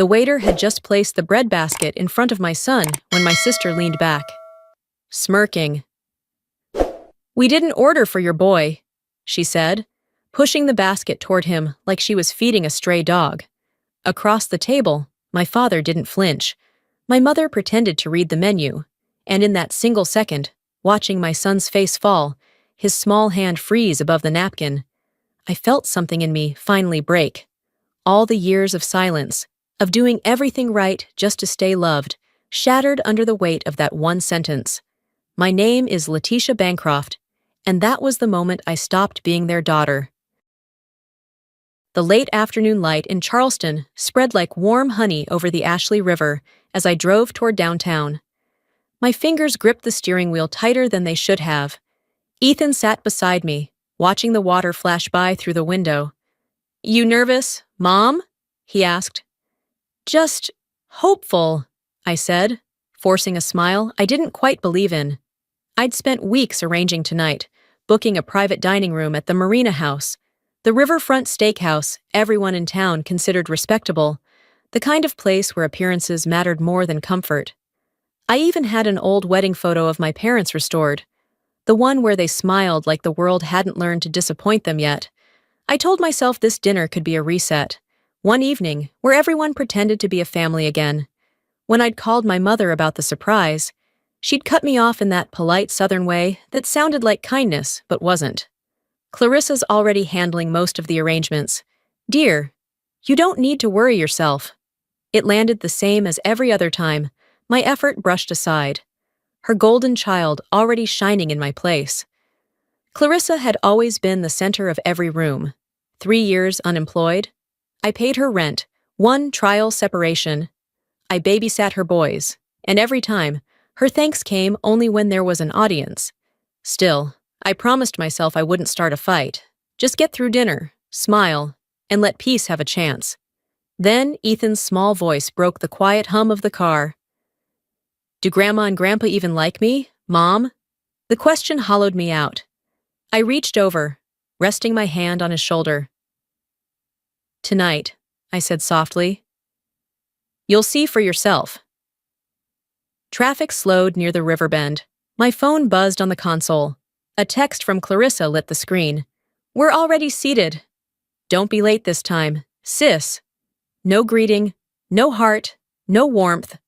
The waiter had just placed the bread basket in front of my son when my sister leaned back, smirking. "We didn't order for your boy," she said, pushing the basket toward him like she was feeding a stray dog. Across the table, my father didn't flinch. My mother pretended to read the menu, and in that single second, watching my son's face fall, his small hand freeze above the napkin, I felt something in me finally break. All the years of silence, of doing everything right just to stay loved, shattered under the weight of that one sentence. My name is Letitia Bancroft, and that was the moment I stopped being their daughter. The late afternoon light in Charleston spread like warm honey over the Ashley River as I drove toward downtown. My fingers gripped the steering wheel tighter than they should have. Ethan sat beside me, watching the water flash by through the window. "You nervous, Mom?" he asked. "Just hopeful," I said, forcing a smile I didn't quite believe in. I'd spent weeks arranging tonight, booking a private dining room at the Marina House, the riverfront steakhouse everyone in town considered respectable, the kind of place where appearances mattered more than comfort. I even had an old wedding photo of my parents restored, the one where they smiled like the world hadn't learned to disappoint them yet. I told myself this dinner could be a reset, one evening where everyone pretended to be a family again. When I'd called my mother about the surprise, she'd cut me off in that polite Southern way that sounded like kindness but wasn't. "Clarissa's already handling most of the arrangements. Dear, you don't need to worry yourself." It landed the same as every other time, my effort brushed aside. Her golden child already shining in my place. Clarissa had always been the center of every room. 3 years unemployed. I paid her rent, 1 trial separation. I babysat her boys, and every time, her thanks came only when there was an audience. Still, I promised myself I wouldn't start a fight. Just get through dinner, smile, and let peace have a chance. Then Ethan's small voice broke the quiet hum of the car. "Do Grandma and Grandpa even like me, Mom?" The question hollowed me out. I reached over, resting my hand on his shoulder. "Tonight," I said softly. "You'll see for yourself." Traffic slowed near the river bend. My phone buzzed on the console. A text from Clarissa lit the screen. "We're already seated. Don't be late this time, sis." No greeting, no heart, no warmth.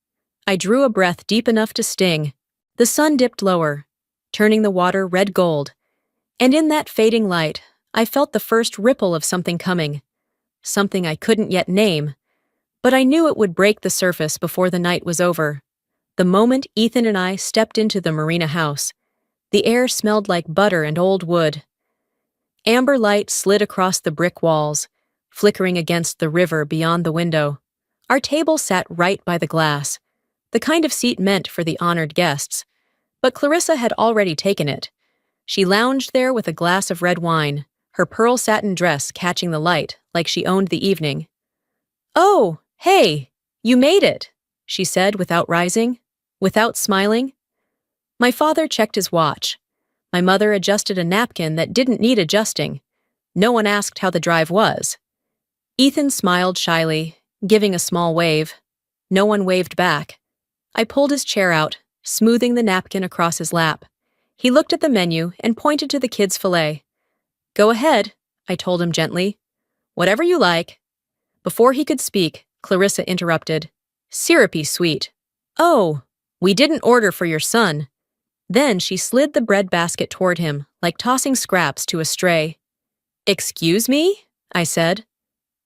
I drew a breath deep enough to sting. The sun dipped lower, turning the water red gold. And in that fading light, I felt the first ripple of something coming. Something I couldn't yet name. But I knew it would break the surface before the night was over. The moment Ethan and I stepped into the Marina House, the air smelled like butter and old wood. Amber light slid across the brick walls, flickering against the river beyond the window. Our table sat right by the glass, the kind of seat meant for the honored guests. But Clarissa had already taken it. She lounged there with a glass of red wine, her pearl satin dress catching the light like she owned the evening. "Oh, hey, you made it," she said without rising, without smiling. My father checked his watch. My mother adjusted a napkin that didn't need adjusting. No one asked how the drive was. Ethan smiled shyly, giving a small wave. No one waved back. I pulled his chair out, smoothing the napkin across his lap. He looked at the menu and pointed to the kids' fillet. "Go ahead," I told him gently. "Whatever you like." Before he could speak, Clarissa interrupted. "Syrupy sweet." "Oh, we didn't order for your son." Then she slid the bread basket toward him, like tossing scraps to a stray. "Excuse me?" I said.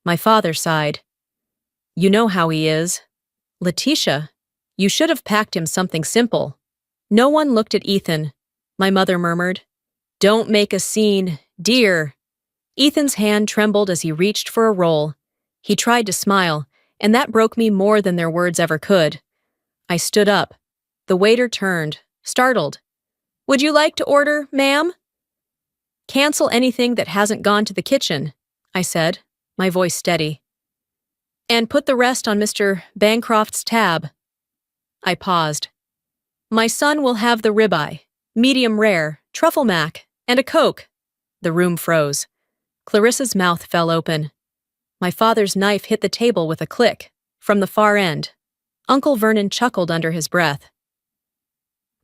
My father sighed. "You know how he is. Letitia, you should have packed him something simple." No one looked at Ethan. My mother murmured, "Don't make a scene, dear." Ethan's hand trembled as he reached for a roll. He tried to smile, and that broke me more than their words ever could. I stood up. The waiter turned, startled. "Would you like to order, ma'am?" "Cancel anything that hasn't gone to the kitchen," I said, my voice steady. "And put the rest on Mr. Bancroft's tab." I paused. "My son will have the ribeye, medium rare, truffle mac, and a Coke." The room froze. Clarissa's mouth fell open. My father's knife hit the table with a click, From the far end, Uncle Vernon chuckled under his breath.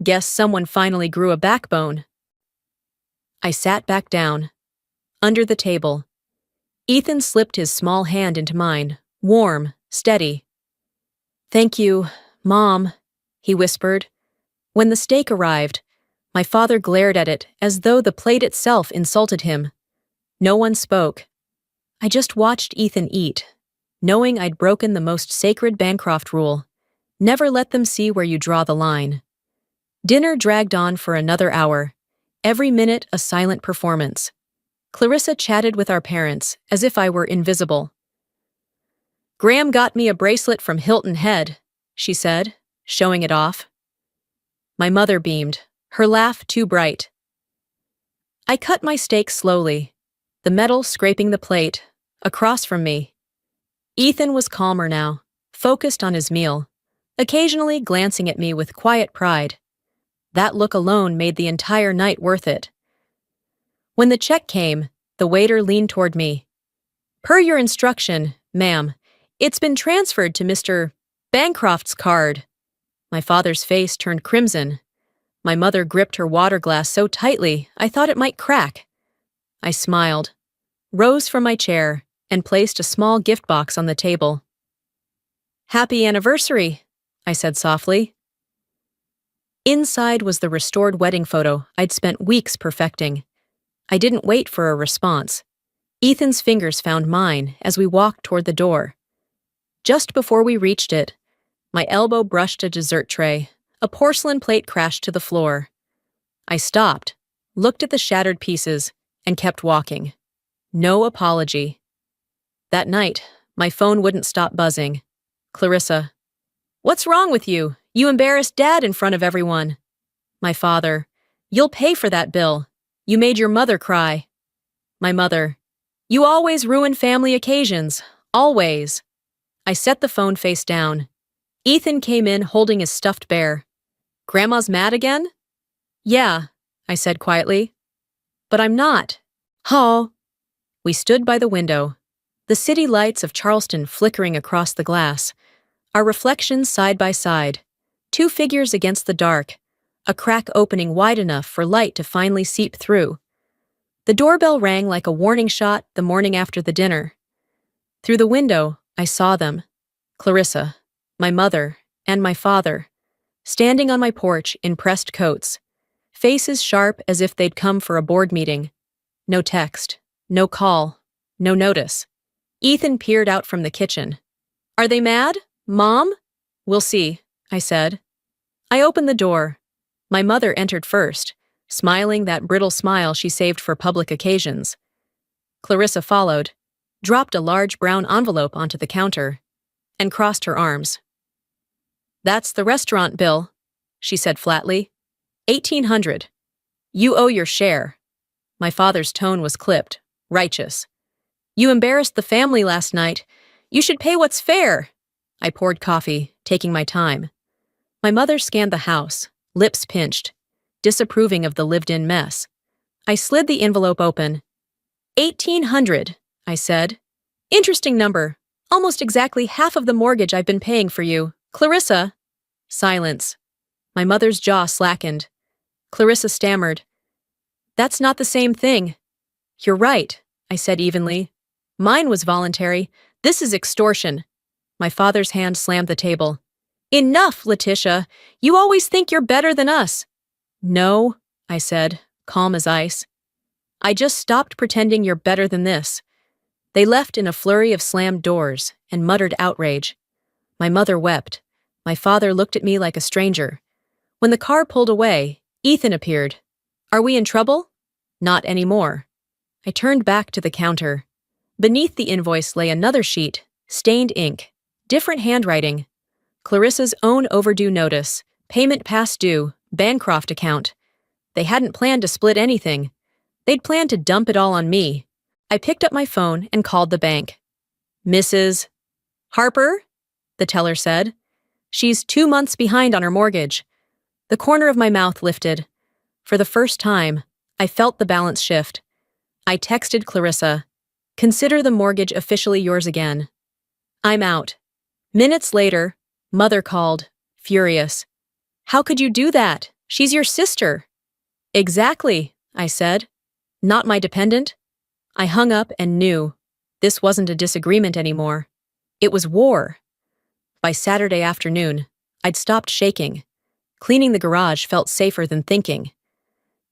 Guess someone finally grew a backbone. I sat back down. Under the table. Ethan slipped his small hand into mine, warm, steady. Thank you, Mom, he whispered. When the steak arrived, my father glared at it as though the plate itself insulted him. No one spoke. I just watched Ethan eat, knowing I'd broken the most sacred Bancroft rule. Never let them see where you draw the line. Dinner dragged on for another hour, every minute a silent performance. Clarissa chatted with our parents as if I were invisible. Graham got me a bracelet from Hilton Head, she said, showing it off. My mother beamed, her laugh too bright. I cut my steak slowly, the metal scraping the plate, across from me. Ethan was calmer now, focused on his meal, occasionally glancing at me with quiet pride. That look alone made the entire night worth it. When the check came, the waiter leaned toward me. Per your instruction, ma'am, it's been transferred to Mr. Bancroft's card. My father's face turned crimson. My mother gripped her water glass so tightly I thought it might crack. I smiled, rose from my chair, and placed a small gift box on the table. Happy anniversary, I said softly. Inside was the restored wedding photo I'd spent weeks perfecting. I didn't wait for a response. Ethan's fingers found mine as we walked toward the door. Just before we reached it, my elbow brushed a dessert tray. A porcelain plate crashed to the floor. I stopped, looked at the shattered pieces, and kept walking. No apology. That night, my phone wouldn't stop buzzing. Clarissa. What's wrong with you? You embarrassed Dad in front of everyone. My father. You'll pay for that bill. You made your mother cry. My mother. You always ruin family occasions. Always. I set the phone face down. Ethan came in holding his stuffed bear. Grandma's mad again? Yeah, I said quietly. But I'm not. Oh. We stood by the window, the city lights of Charleston flickering across the glass, our reflections side by side, two figures against the dark, a crack opening wide enough for light to finally seep through. The doorbell rang like a warning shot the morning after the dinner. Through the window, I saw them, Clarissa, my mother, and my father, standing on my porch in pressed coats, faces sharp as if they'd come for a board meeting. No text, no call, no notice. Ethan peered out from the kitchen. Are they mad, Mom? We'll see, I said. I opened the door. My mother entered first, smiling that brittle smile she saved for public occasions. Clarissa followed, dropped a large brown envelope onto the counter, and crossed her arms. That's the restaurant bill, she said flatly. $1,800. You owe your share. My father's tone was clipped, righteous. You embarrassed the family last night. You should pay what's fair. I poured coffee, taking my time. My mother scanned the house, lips pinched, disapproving of the lived-in mess. I slid the envelope open. $1,800, I said. Interesting number. Almost exactly half of the mortgage I've been paying for you. Clarissa. Silence. My mother's jaw slackened. Clarissa stammered. That's not the same thing. You're right, I said evenly. Mine was voluntary. This is extortion. My father's hand slammed the table. Enough, Letitia. You always think you're better than us. No, I said, calm as ice. I just stopped pretending you're better than this. They left in a flurry of slammed doors and muttered outrage. My mother wept. My father looked at me like a stranger. When the car pulled away, Ethan appeared. Are we in trouble? Not anymore. I turned back to the counter. Beneath the invoice lay another sheet, stained ink, different handwriting. Clarissa's own overdue notice, payment past due, Bancroft account. They hadn't planned to split anything. They'd planned to dump it all on me. I picked up my phone and called the bank. Mrs. Harper? The teller said. She's 2 months behind on her mortgage. The corner of my mouth lifted. For the first time, I felt the balance shift. I texted Clarissa. Consider the mortgage officially yours again. I'm out. Minutes later, Mother called, furious. How could you do that? She's your sister. Exactly, I said. Not my dependent. I hung up and knew. This wasn't a disagreement anymore. It was war. By Saturday afternoon, I'd stopped shaking. Cleaning the garage felt safer than thinking.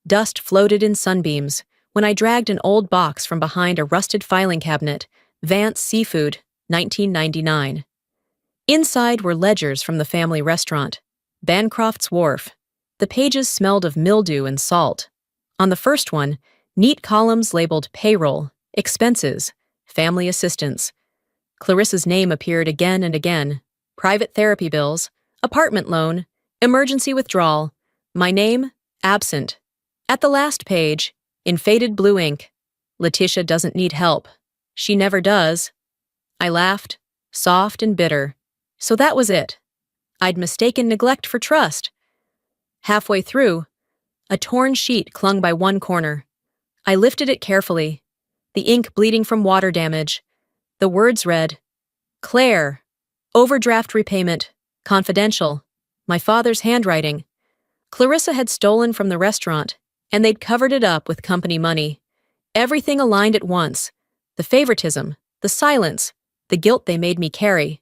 Dust floated in sunbeams when I dragged an old box from behind a rusted filing cabinet, Vance Seafood, 1999. Inside were ledgers from the family restaurant, Bancroft's Wharf. The pages smelled of mildew and salt. On the first one, neat columns labeled payroll, expenses, family assistance. Clarissa's name appeared again and again. Private therapy bills, apartment loan, emergency withdrawal. My name, absent. At the last page, in faded blue ink, Letitia doesn't need help. She never does. I laughed, soft and bitter. So that was it. I'd mistaken neglect for trust. Halfway through, a torn sheet clung by one corner. I lifted it carefully, the ink bleeding from water damage. The words read, Claire, overdraft repayment, confidential. My father's handwriting. Clarissa had stolen from the restaurant, and they'd covered it up with company money. Everything aligned at once. The favoritism, the silence, the guilt they made me carry.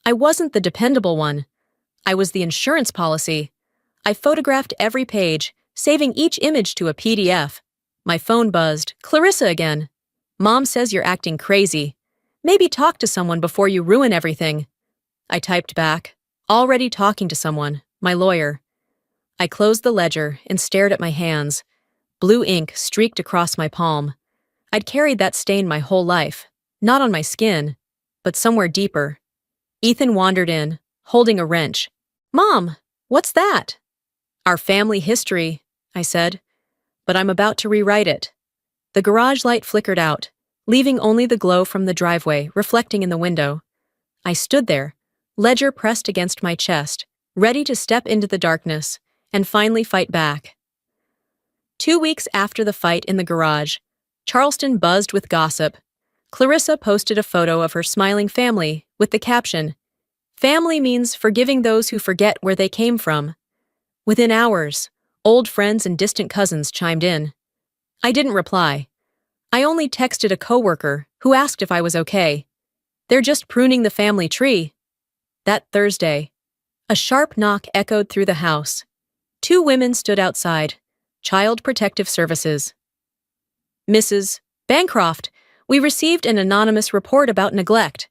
I wasn't the dependable one. I was the insurance policy. I photographed every page, saving each image to a PDF. My phone buzzed. Clarissa again. Mom says you're acting crazy. Maybe talk to someone before you ruin everything. I typed back. Already talking to someone, my lawyer. I closed the ledger and stared at my hands. Blue ink streaked across my palm. I'd carried that stain my whole life, not on my skin, but somewhere deeper. Ethan wandered in, holding a wrench. Mom, what's that? Our family history, I said, but I'm about to rewrite it. The garage light flickered out, leaving only the glow from the driveway reflecting in the window. I stood there, ledger pressed against my chest, ready to step into the darkness and finally fight back. 2 weeks after the fight in the garage, Charleston buzzed with gossip. Clarissa posted a photo of her smiling family with the caption, Family means forgiving those who forget where they came from. Within hours, old friends and distant cousins chimed in. I didn't reply. I only texted a coworker who asked if I was okay. They're just pruning the family tree. That Thursday, a sharp knock echoed through the house. 2 women stood outside. Child Protective Services. Mrs. Bancroft, we received an anonymous report about neglect.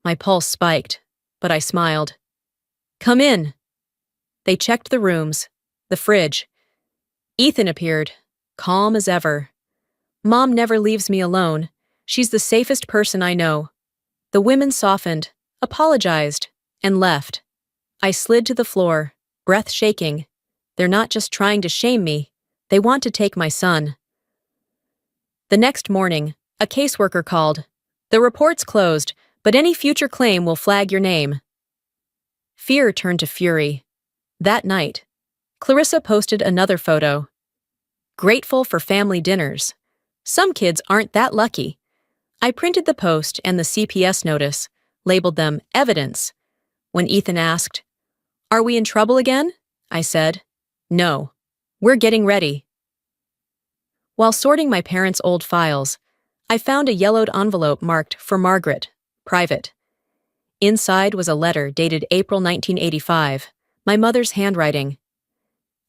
My pulse spiked, but I smiled. Come in. They checked the rooms, the fridge. Ethan appeared, calm as ever. Mom never leaves me alone. She's the safest person I know. The women softened, apologized, and left. I slid to the floor, breath shaking. They're not just trying to shame me. They want to take my son. The next morning, a caseworker called. The report's closed, but any future claim will flag your name. Fear turned to fury. That night, Clarissa posted another photo. Grateful for family dinners. Some kids aren't that lucky. I printed the post and the CPS notice, labeled them evidence. When Ethan asked, Are we in trouble again? I said, No. We're getting ready. While sorting my parents' old files, I found a yellowed envelope marked for Margaret, private. Inside was a letter dated April 1985, my mother's handwriting.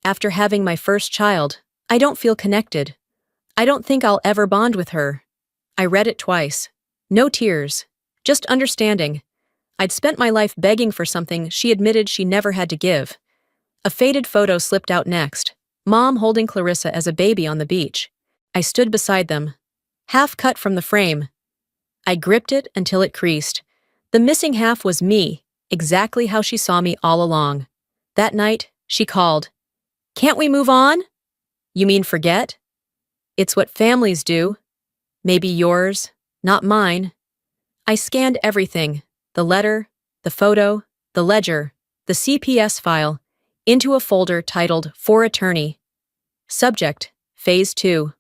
After having my first child, I don't feel connected. I don't think I'll ever bond with her. I read it twice. No tears, just understanding. I'd spent my life begging for something she admitted she never had to give. A faded photo slipped out next, Mom holding Clarissa as a baby on the beach. I stood beside them, half cut from the frame. I gripped it until it creased. The missing half was me, exactly how she saw me all along. That night, she called. Can't we move on? You mean forget? It's what families do. Maybe yours, not mine. I scanned everything, the letter, the photo, the ledger, the CPS file, into a folder titled For Attorney. Subject, Phase 2.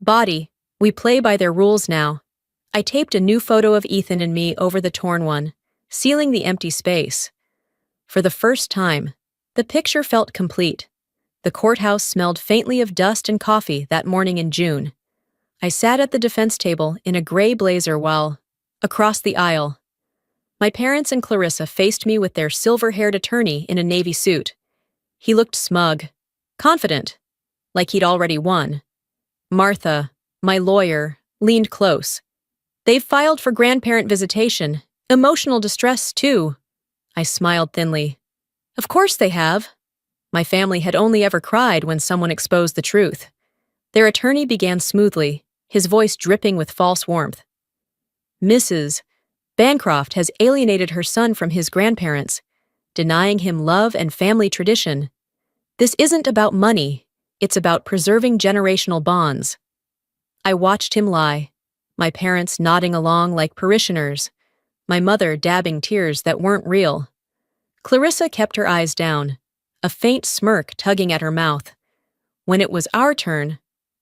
Body, we play by their rules now. I taped a new photo of Ethan and me over the torn one. sealing the empty space. For the first time, the picture felt complete. The courthouse smelled faintly of dust and coffee that morning in June. I sat at the defense table in a gray blazer while, across the aisle, my parents and Clarissa faced me with their silver-haired attorney in a navy suit. He looked smug, confident, like he'd already won. Martha, my lawyer, leaned close. "They've filed for grandparent visitation. Emotional distress, too." I smiled thinly. "Of course they have." My family had only ever cried when someone exposed the truth. Their attorney began smoothly, his voice dripping with false warmth. "Mrs. Bancroft has alienated her son from his grandparents, denying him love and family tradition. This isn't about money, it's about preserving generational bonds." I watched him lie, my parents nodding along like parishioners, my mother dabbing tears that weren't real. Clarissa kept her eyes down, a faint smirk tugging at her mouth. When it was our turn,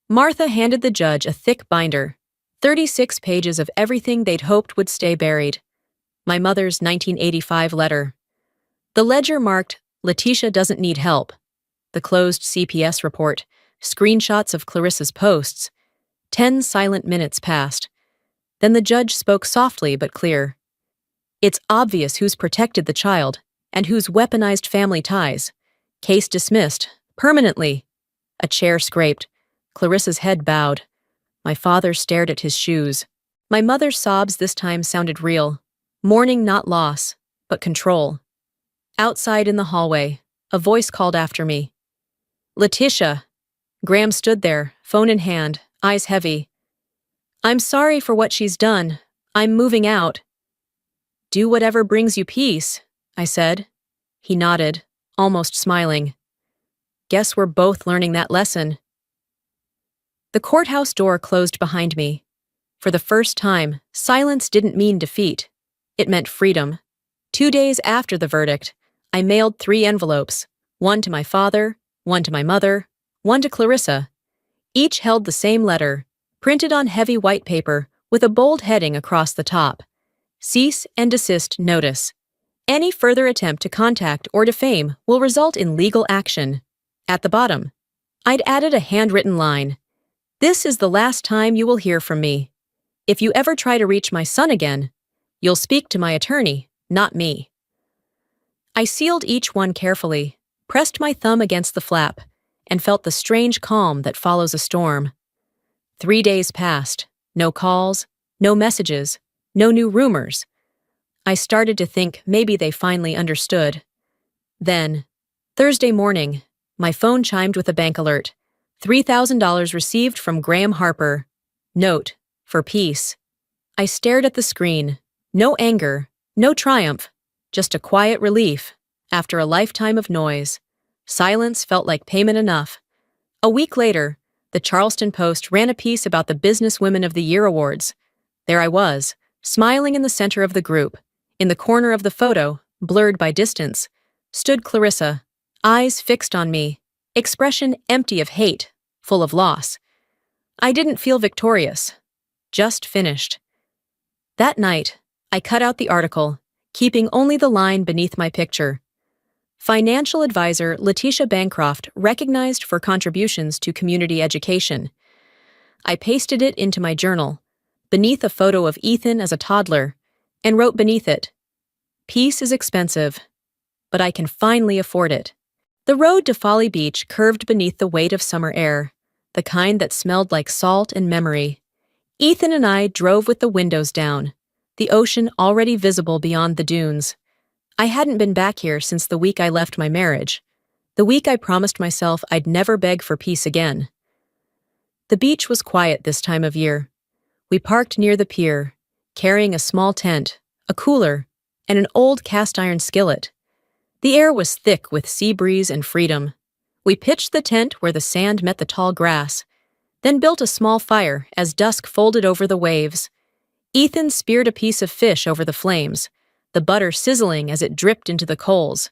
Martha handed the judge a thick binder, 36 pages of everything they'd hoped would stay buried. My mother's 1985 letter. The ledger marked, "Letitia doesn't need help." The closed CPS report, screenshots of Clarissa's posts. 10 silent minutes passed. Then the judge spoke softly but clear. "It's obvious who's protected the child and who's weaponized family ties. Case dismissed, permanently." A chair scraped. Clarissa's head bowed. My father stared at his shoes. My mother's sobs this time sounded real. Mourning not loss, but control. Outside in the hallway, a voice called after me. "Letitia." Graham stood there, phone in hand, eyes heavy. "I'm sorry for what she's done. I'm moving out." "Do whatever brings you peace," I said. He nodded, almost smiling. "Guess we're both learning that lesson." The courthouse door closed behind me. For the first time, silence didn't mean defeat. It meant freedom. 2 days after the verdict, I mailed 3 envelopes, one to my father, one to my mother, one to Clarissa. Each held the same letter, printed on heavy white paper with a bold heading across the top. "Cease and desist notice. Any further attempt to contact or defame will result in legal action." At the bottom, I'd added a handwritten line. "This is the last time you will hear from me. If you ever try to reach my son again, you'll speak to my attorney, not me." I sealed each one carefully, pressed my thumb against the flap, and felt the strange calm that follows a storm. 3 days passed. No calls, no messages, no new rumors. I started to think maybe they finally understood. Then, Thursday morning, my phone chimed with a bank alert. $3,000 received from Graham Harper. Note, for peace. I stared at the screen. No anger, no triumph, just a quiet relief. After a lifetime of noise, silence felt like payment enough. A week later, the Charleston Post ran a piece about the Business Women of the Year awards. There I was, smiling in the center of the group. In the corner of the photo, blurred by distance, stood Clarissa, eyes fixed on me, expression empty of hate, full of loss. I didn't feel victorious, just finished. That night, I cut out the article, keeping only the line beneath my picture. Financial advisor Letitia Bancroft recognized for contributions to community education. I pasted it into my journal, beneath a photo of Ethan as a toddler, and wrote beneath it, "Peace is expensive, but I can finally afford it." The road to Folly Beach curved beneath the weight of summer air, the kind that smelled like salt and memory. Ethan and I drove with the windows down, the ocean already visible beyond the dunes. I hadn't been back here since the week I left my marriage, the week I promised myself I'd never beg for peace again. The beach was quiet this time of year. We parked near the pier, carrying a small tent, a cooler, and an old cast-iron skillet. The air was thick with sea breeze and freedom. We pitched the tent where the sand met the tall grass, then built a small fire as dusk folded over the waves. Ethan speared a piece of fish over the flames, the butter sizzling as it dripped into the coals.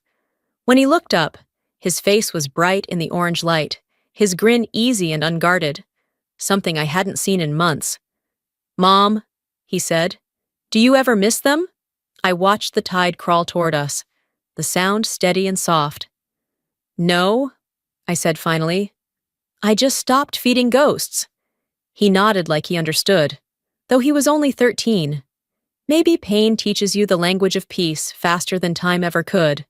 When he looked up, his face was bright in the orange light, his grin easy and unguarded, something I hadn't seen in months. "Mom," he said, "do you ever miss them?" I watched the tide crawl toward us, the sound steady and soft. No, I said finally. I just stopped feeding ghosts. He nodded like he understood, though he was only 13. Maybe pain teaches you the language of peace faster than time ever could.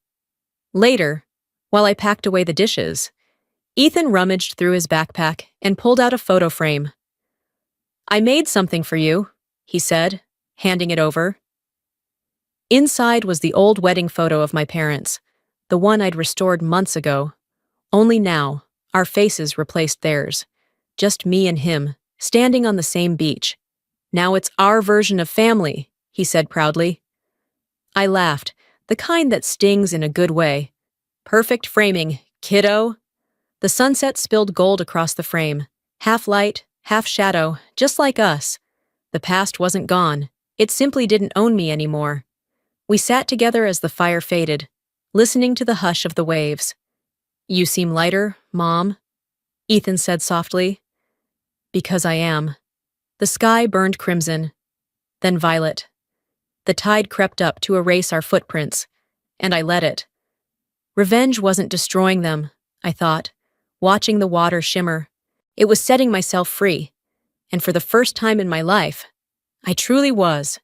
Later, while I packed away the dishes, Ethan rummaged through his backpack and pulled out a photo frame. I made something for you, he said, handing it over. Inside was the old wedding photo of my parents, the one I'd restored months ago. Only now, our faces replaced theirs. Just me and him, standing on the same beach. Now it's our version of family, he said proudly. I laughed, the kind that stings in a good way. Perfect framing, kiddo. The sunset spilled gold across the frame, half light, half shadow, just like us. The past wasn't gone. It simply didn't own me anymore. We sat together as the fire faded, listening to the hush of the waves. You seem lighter, Mom, Ethan said softly. Because I am. The sky burned crimson, then violet. The tide crept up to erase our footprints, and I let it. Revenge wasn't destroying them, I thought, watching the water shimmer. It was setting myself free, and for the first time in my life, I truly was.